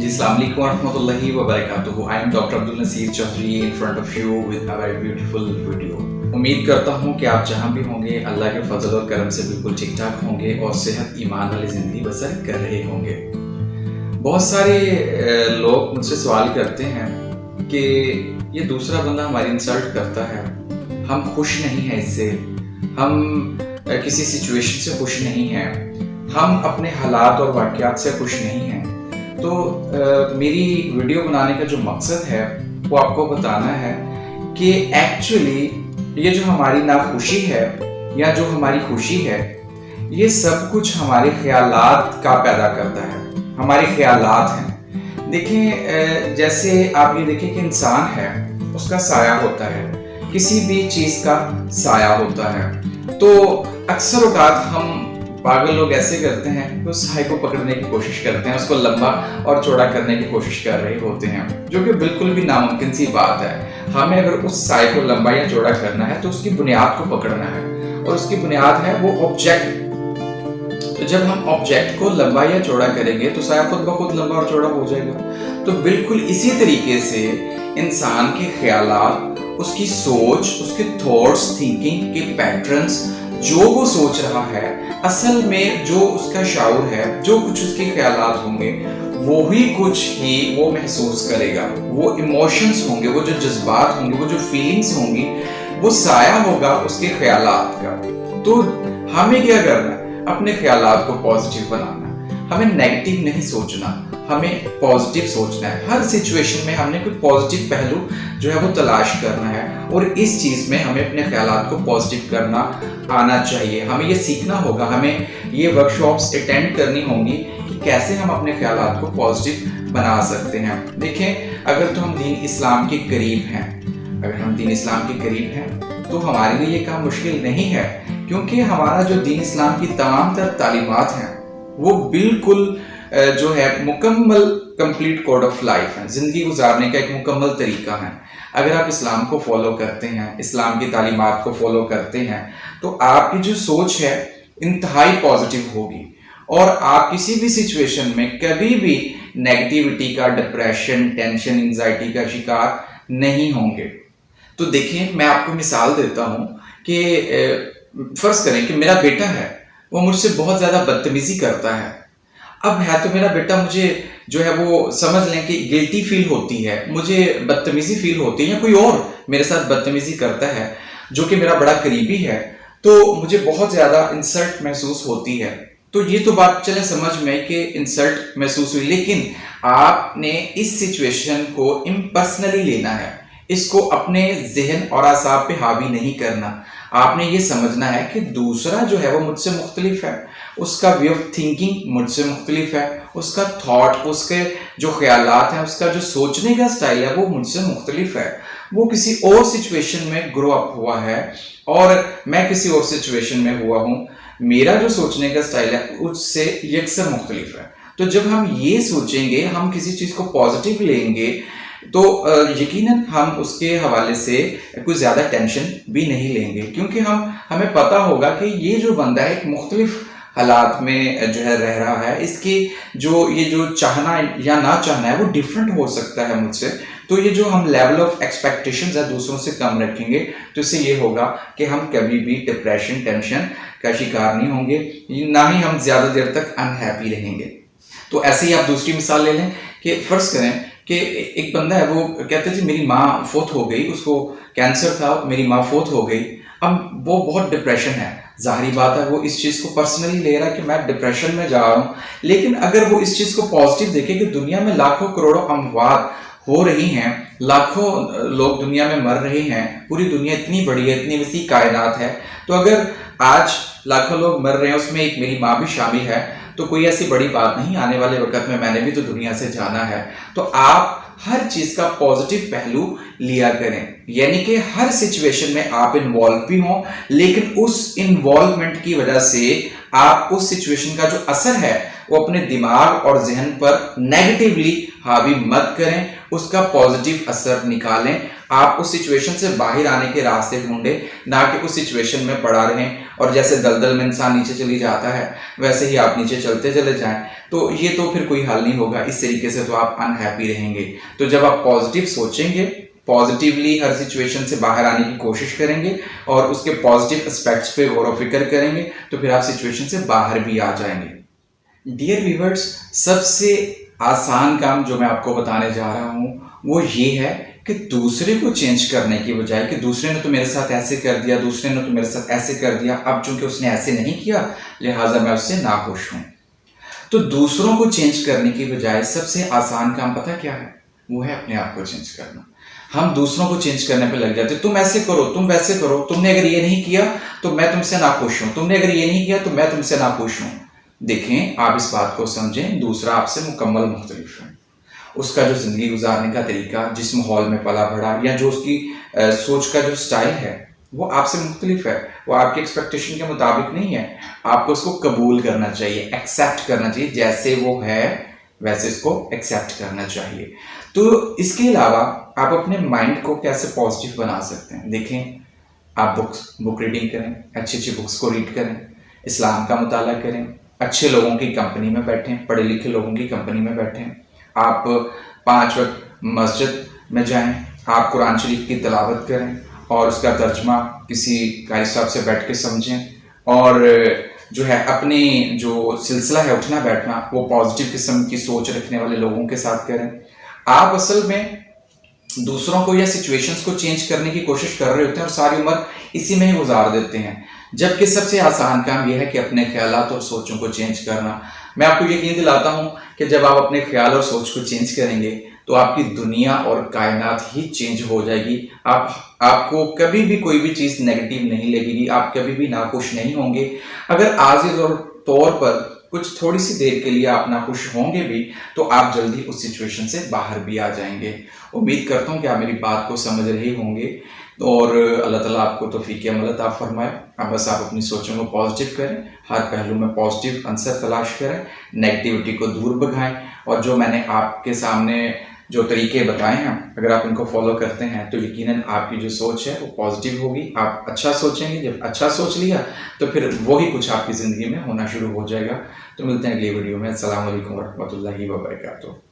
Assalamu alaikum warahmatullahi wabarakatuh. I am Dr. Abdul Nasir Chaudhary in front of you with a very beautiful video. उम्मीद करता हूँ कि आप जहाँ भी होंगे अल्लाह के फजल और करम से बिल्कुल ठीक ठाक होंगे और सेहत ईमान वाली ज़िंदगी बसर कर रहे होंगे। बहुत सारे लोग मुझसे सवाल करते हैं कि ये दूसरा बंदा हमारी इंसल्ट करता है, हम खुश नहीं हैं इससे, हम किसी सिचुएशन से खुश नहीं हैं, हम अपने हालात और वाक़यात से खुश नहीं हैं। तो मेरी वीडियो बनाने का जो मकसद है वो आपको बताना है कि एक्चुअली ये जो हमारी नाखुशी है या जो हमारी खुशी है, ये सब कुछ हमारे ख्यालात का पैदा करता है, हमारे ख्यालात हैं। देखें, जैसे आप ये देखें कि इंसान है, उसका साया होता है, किसी भी चीज़ का साया होता है। तो अक्सर औक़ात हम पागल लोग ऐसे करते हैं कि उस साए को पकड़ने की कोशिश करते हैं, उसको लंबा और चौड़ा करने की कोशिश कर रहे होते हैं, जो कि बिल्कुल भी नामुमकिन सी बात है। हमें अगर उस साए को लंबा या चौड़ा करना है तो उसकी बुनियाद को पकड़ना है, और उसकी बुनियाद है वो ऑब्जेक्ट। तो जब हम ऑब्जेक्ट को लंबा या चौड़ा करेंगे तो साया खुद ब खुद लंबा और चौड़ा हो जाएगा। तो बिल्कुल इसी तरीके से इंसान के ख्यालात, उसकी सोच, उसके थॉट्स, थिंकिंग के पैटर्न्स, जो वो सोच रहा है, असल में जो उसका शाऊर है, जो कुछ उसके ख्यालात होंगे, वो ही कुछ ही वो महसूस करेगा। वो इमोशंस होंगे, वो जो जज्बात होंगे, वो जो फीलिंग्स होंगी, वो साया होगा उसके ख्यालात का। तो हमें क्या करना है? अपने ख्यालात को पॉजिटिव बनाना है। हमें नेगेटिव नहीं सोचना, हमें पॉजिटिव सोचना है। हर सिचुएशन में हमने कोई पॉजिटिव पहलू जो है वो तलाश करना है, और इस चीज़ में हमें अपने ख्यालात को पॉजिटिव करना आना चाहिए। हमें ये सीखना होगा, हमें ये वर्कशॉप्स अटेंड करनी होंगी कि कैसे हम अपने ख्यालात को पॉजिटिव बना सकते हैं। देखें, अगर तो हम दीन इस्लाम के करीब हैं, अगर हम दीन इस्लाम के करीब हैं तो हमारे लिए ये काम मुश्किल नहीं है, क्योंकि हमारा जो दीन इस्लाम की तमाम तर तालीमात हैं वो बिल्कुल जो है मुकम्मल कंप्लीट कोड ऑफ लाइफ है, ज़िंदगी गुजारने का एक मुकम्मल तरीका है। अगर आप इस्लाम को फॉलो करते हैं, इस्लाम की तालीमात को फॉलो करते हैं, तो आपकी जो सोच है इंतहाई पॉजिटिव होगी, और आप किसी भी सिचुएशन में कभी भी नेगेटिविटी का, डिप्रेशन, टेंशन, एंजाइटी का शिकार नहीं होंगे। तो देखिए, मैं आपको मिसाल देता हूँ कि फ़र्ज़ करें कि मेरा बेटा है, वो मुझसे बहुत ज़्यादा बदतमीज़ी करता है। अब है तो मेरा बेटा, मुझे जो है वो समझ लें कि गिल्टी फील होती है, मुझे बदतमीज़ी फील होती है, या कोई और मेरे साथ बदतमीज़ी करता है जो कि मेरा बड़ा करीबी है, तो मुझे बहुत ज़्यादा इंसल्ट महसूस होती है। तो ये तो बात चले समझ में कि इंसल्ट महसूस हुई, लेकिन आपने इस सिचुएशन को इम्पर्सनली लेना है, इसको अपने जहन और आसाब पे हावी नहीं करना। आपने ये समझना है कि दूसरा जो है वो मुझसे मुख्तलिफ है, उसका वे ऑफ थिंकिंग मुझसे मुख्तलिफ है, उसका थॉट, उसके जो ख्यालात हैं, उसका जो सोचने का स्टाइल है वो मुझसे मुख्तलिफ है। वो किसी और सिचुएशन में ग्रो अप हुआ है और मैं किसी और सिचुएशन में हुआ हूँ। मेरा जो सोचने का स्टाइल है उससे यकसर मुख्तलिफ है। तो जब हम ये सोचेंगे, हम किसी चीज़ को पॉजिटिव लेंगे, तो यकीनन हम उसके हवाले से कुछ ज़्यादा टेंशन भी नहीं लेंगे, क्योंकि हमें पता होगा कि ये जो बंदा है एक मुख्तलिफ हालात में जो है रह रहा है, इसकी ये जो चाहना या ना चाहना है वो डिफरेंट हो सकता है मुझसे। तो ये जो हम लेवल ऑफ एक्सपेक्टेशंस है दूसरों से कम रखेंगे, तो इससे ये होगा कि हम कभी भी डिप्रेशन, टेंशन का शिकार नहीं होंगे, ना ही हम ज़्यादा देर तक अनहैप्पी रहेंगे। तो ऐसे ही आप दूसरी मिसाल ले लें कि फ़र्ज़ करें कि एक बंदा है, वो कहते जी मेरी माँ फोत हो गई, उसको कैंसर था, मेरी माँ फोत हो गई। अब वो बहुत डिप्रेशन है, ज़ाहिरी बात है वो इस चीज़ को पर्सनली ले रहा है कि मैं डिप्रेशन में जा रहा हूँ। लेकिन अगर वो इस चीज़ को पॉजिटिव देखे कि दुनिया में लाखों करोड़ों अमवात हो रही हैं, लाखों लोग दुनिया में मर रहे हैं, पूरी दुनिया इतनी बड़ी है, इतनी वसी कायनात है, तो अगर आज लाखों लोग मर रहे हैं, उसमें एक मेरी माँ भी शामिल है, तो कोई ऐसी बड़ी बात नहीं, आने वाले वक्त में मैंने भी तो दुनिया से जाना है। तो आप हर चीज़ का पॉजिटिव पहलू लिया करें, यानी कि हर सिचुएशन में आप इन्वॉल्व भी हों, लेकिन उस इन्वॉल्वमेंट की वजह से आप उस सिचुएशन का जो असर है वो अपने दिमाग और जहन पर नेगेटिवली हावी मत करें, उसका पॉजिटिव असर निकालें। आप उस सिचुएशन से बाहर आने के रास्ते ढूंढें, ना कि उस सिचुएशन में पड़ा रहें और जैसे दलदल में इंसान नीचे चली जाता है वैसे ही आप नीचे चलते चले जाएं। तो ये तो फिर कोई हल नहीं होगा, इस तरीके से तो आप अनहैप्पी रहेंगे। तो जब आप पॉजिटिव सोचेंगे, पॉजिटिवली हर सिचुएशन से बाहर आने की कोशिश करेंगे और उसके पॉजिटिव एस्पेक्ट्स पे गौर व फिक्र करेंगे, तो फिर आप सिचुएशन से बाहर भी आ जाएंगे। डियर व्यूअर्स, सबसे आसान काम जो मैं आपको बताने जा रहा हूं वो ये है कि दूसरे को चेंज करने की बजाय कि दूसरे ने तो मेरे साथ ऐसे कर दिया, दूसरे ने तो मेरे साथ ऐसे कर दिया, अब चूंकि उसने ऐसे नहीं किया लिहाजा मैं उससे नाखुश हूं। तो दूसरों को चेंज करने की बजाय सबसे आसान काम पता क्या है? वो है अपने आप को चेंज करना। हम दूसरों को चेंज करने पे लग जाते, तुम ऐसे करो, तुम वैसे करो, तुमने अगर ये नहीं किया तो मैं तुमसे नाखुश हूं, तुमने अगर ये नहीं किया तो मैं तुमसे नाखुश हूं। देखें, आप इस बात को समझें, दूसरा आपसे मुकम्मल मुख्तलिफ है। उसका जो जिंदगी गुजारने का तरीका, जिस माहौल में पला बढ़ा, या जो उसकी सोच का जो स्टाइल है वो आपसे मुख्तलिफ है, वो आपके एक्सपेक्टेशन के मुताबिक नहीं है। आपको उसको कबूल करना चाहिए, एक्सेप्ट करना चाहिए, जैसे वो है वैसे इसको एक्सेप्ट करना चाहिए। तो इसके अलावा आप अपने माइंड को कैसे पॉजिटिव बना सकते हैं? देखें, आप बुक रीडिंग करें, अच्छी अच्छी बुक्स को रीड करें, इस्लाम का मुताला करें, अच्छे लोगों की कंपनी में बैठें, पढ़े लिखे लोगों की कंपनी में बैठें, आप 5 वक्त मस्जिद में जाएं, आप कुरान शरीफ की तिलावत करें और उसका तर्जमा किसी कारी साहब से बैठ के समझें, और जो है अपनी जो सिलसिला है उठना बैठना वो पॉजिटिव किस्म की सोच रखने वाले लोगों के साथ करें। आप असल में दूसरों को या सिचुएशंस को चेंज करने की कोशिश कर रहे होते हैं और सारी उम्र इसी में ही गुजार देते हैं, जबकि सबसे आसान काम यह है कि अपने ख्यालात और सोचों को चेंज करना। मैं आपको यकीन दिलाता हूं कि जब आप अपने ख्याल और सोच को चेंज करेंगे तो आपकी दुनिया और कायनात ही चेंज हो जाएगी। आपको कभी भी कोई भी चीज़ नेगेटिव नहीं लगेगी, आप कभी भी नाखुश नहीं होंगे। अगर आर्जी तौर पर कुछ थोड़ी सी देर के लिए आप नाखुश होंगे भी तो आप जल्दी उस सिचुएशन से बाहर भी आ जाएंगे। उम्मीद करता हूँ कि आप मेरी बात को समझ रहे होंगे और अल्लाह ताला आपको तौफीक अमल अता फरमाए। अब बस आप अपनी सोचों को पॉजिटिव करें, हर पहलू में पॉजिटिव आंसर तलाश करें, नेगेटिविटी को दूर भगाएं, और जो मैंने आपके सामने जो तरीके बताए हैं अगर आप इनको फॉलो करते हैं तो यकीनन आपकी जो सोच है वो पॉजिटिव होगी। आप अच्छा सोचेंगे, जब अच्छा सोच लिया तो फिर वही कुछ आपकी ज़िंदगी में होना शुरू हो जाएगा। तो मिलते हैं अगली वीडियो में। अस्सलाम वालेकुम वरहमतुल्लाहि वबरकातुहू।